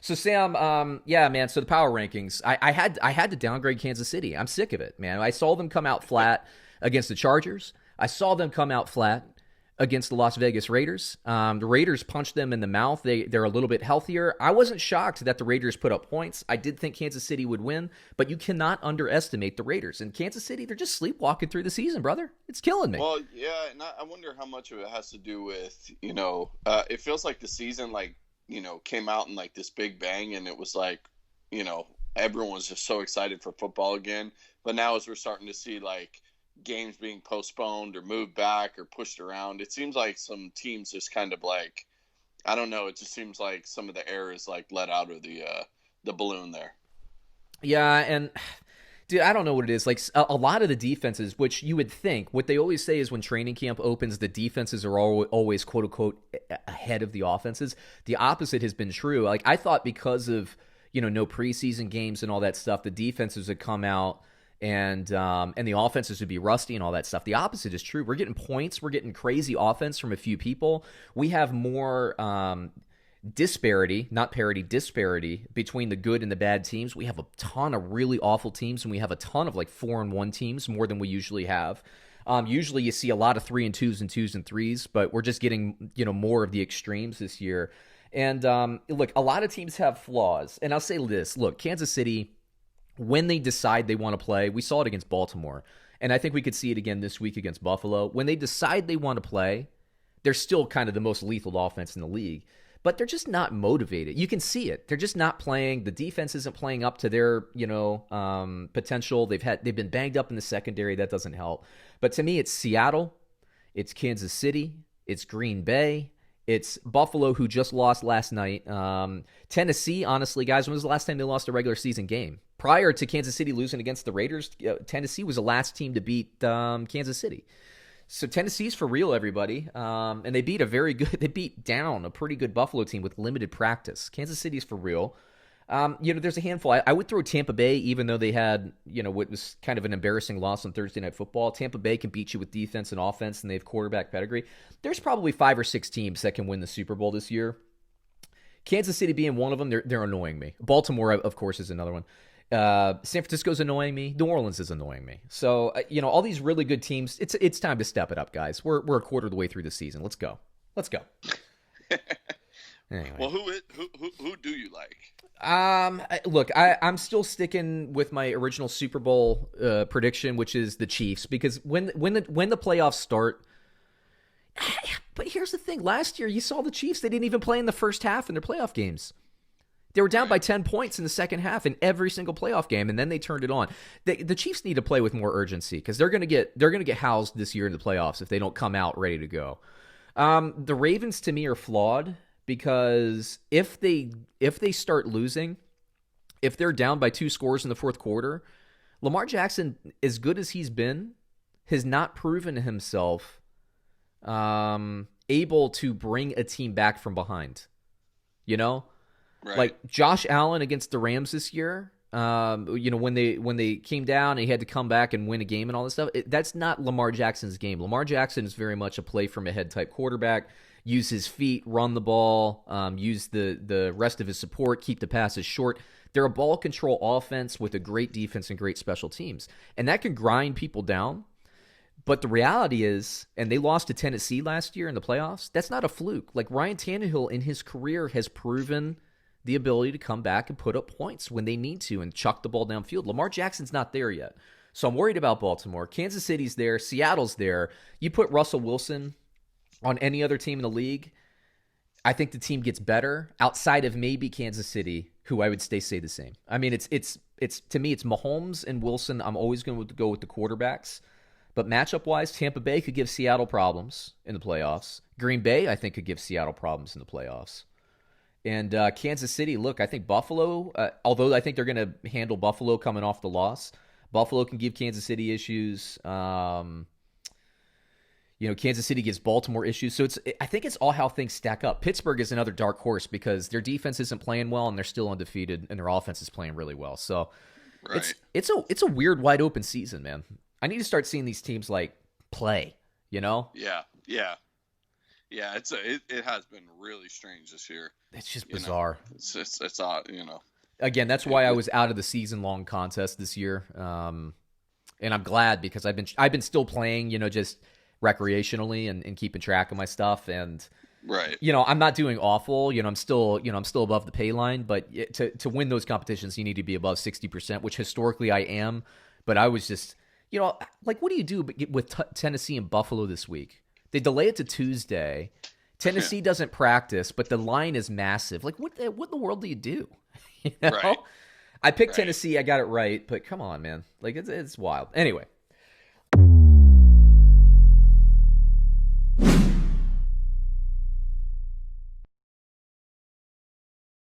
So Sam, yeah, man. So the power rankings, I had to downgrade Kansas City. I'm sick of it, man. I saw them come out flat against the Chargers. I saw them come out flat against the Las Vegas Raiders. The Raiders punched them in the mouth. They're a little bit healthier. I wasn't shocked that the Raiders put up points. I did think Kansas City would win, but you cannot underestimate the Raiders. And Kansas City, they're just sleepwalking through the season, brother. It's killing me. Well, yeah, and I wonder how much of it has to do with, it feels like the season, like, came out in like this big bang, and it was like, everyone was just so excited for football again. But now as we're starting to see like games being postponed or moved back or pushed around, it seems like some teams just kind of like, I don't know, it just seems like some of the air is like let out of the balloon there. Yeah, and dude, I don't know what it is. Like a lot of the defenses, which you would think, what they always say is when training camp opens, the defenses are always quote unquote ahead of the offenses. The opposite has been true. Like I thought because of no preseason games and all that stuff, the defenses would come out and the offenses would be rusty and all that stuff. The opposite is true. We're getting points. We're getting crazy offense from a few people. We have more disparity, not parity, disparity between the good and the bad teams. We have a ton of really awful teams, and we have a ton of like 4-1 teams, more than we usually have. Usually you see a lot of 3-2s and 2s and 3s, but we're just getting more of the extremes this year. And look, a lot of teams have flaws. And I'll say this: look, Kansas City, when they decide they want to play, we saw it against Baltimore, and I think we could see it again this week against Buffalo. When they decide they want to play, they're still kind of the most lethal offense in the league. But they're just not motivated. You can see it. They're just not playing. The defense isn't playing up to their, potential. They've been banged up in the secondary. That doesn't help. But to me, it's Seattle, it's Kansas City, it's Green Bay, it's Buffalo, who just lost last night. Tennessee, honestly, guys, when was the last time they lost a regular season game? Prior to Kansas City losing against the Raiders, Tennessee was the last team to beat Kansas City. So Tennessee's for real, everybody. And they beat down a pretty good Buffalo team with limited practice. Kansas City's for real. There's a handful. I would throw Tampa Bay, even though they had, what was kind of an embarrassing loss on Thursday Night Football. Tampa Bay can beat you with defense and offense, and they have quarterback pedigree. There's probably 5 or 6 teams that can win the Super Bowl this year. Kansas City being one of them, they're annoying me. Baltimore, of course, is another one. San Francisco's annoying me. New Orleans is annoying me. So, all these really good teams, it's time to step it up, guys. We're a quarter of the way through the season. Let's go. Anyway. Well, who do you like? Look, I'm still sticking with my original Super Bowl prediction, which is the Chiefs, because when the playoffs start. But here's the thing: last year you saw the Chiefs; they didn't even play in the first half in their playoff games. They were down by 10 points in the second half in every single playoff game, and then they turned it on. The Chiefs need to play with more urgency because they're gonna get housed this year in the playoffs if they don't come out ready to go. The Ravens to me are flawed because if they start losing, if they're down by 2 scores in the fourth quarter, Lamar Jackson, as good as he's been, has not proven himself able to bring a team back from behind. Right. Like Josh Allen against the Rams this year, when they came down and he had to come back and win a game and all this stuff, that's not Lamar Jackson's game. Lamar Jackson is very much a play from ahead type quarterback. Use his feet, run the ball, use the rest of his support, keep the passes short. They're a ball control offense with a great defense and great special teams. And that can grind people down. But the reality is, and they lost to Tennessee last year in the playoffs, that's not a fluke. Like Ryan Tannehill in his career has proven the ability to come back and put up points when they need to and chuck the ball downfield. Lamar Jackson's not there yet. So I'm worried about Baltimore. Kansas City's there. Seattle's there. You put Russell Wilson on any other team in the league, I think the team gets better outside of maybe Kansas City, who I would say the same. I mean, it's to me, it's Mahomes and Wilson. I'm always going to go with the quarterbacks. But matchup-wise, Tampa Bay could give Seattle problems in the playoffs. Green Bay, I think, could give Seattle problems in the playoffs. And Kansas City, look, I think Buffalo, although I think they're going to handle Buffalo coming off the loss, Buffalo can give Kansas City issues. Kansas City gives Baltimore issues. So I think it's all how things stack up. Pittsburgh is another dark horse because their defense isn't playing well and they're still undefeated and their offense is playing really well. So Right. it's a weird wide open season, man. I need to start seeing these teams like play, Yeah. Yeah, it has been really strange this year. It's just You know, bizarre. it's odd. You know, Again, that's why I was out of the season-long contest this year, and I'm glad because I've been still playing, just recreationally and keeping track of my stuff, and right. I'm not doing awful. I'm still above the pay line, but to win those competitions, you need to be above 60%, which historically I am. But I was just, like, what do you do with Tennessee and Buffalo this week? They delay it to Tuesday. Tennessee doesn't practice, but the line is massive. Like, what in the world do you do? Right. I picked Tennessee. I got it right, but come on, man. Like, it's wild. Anyway,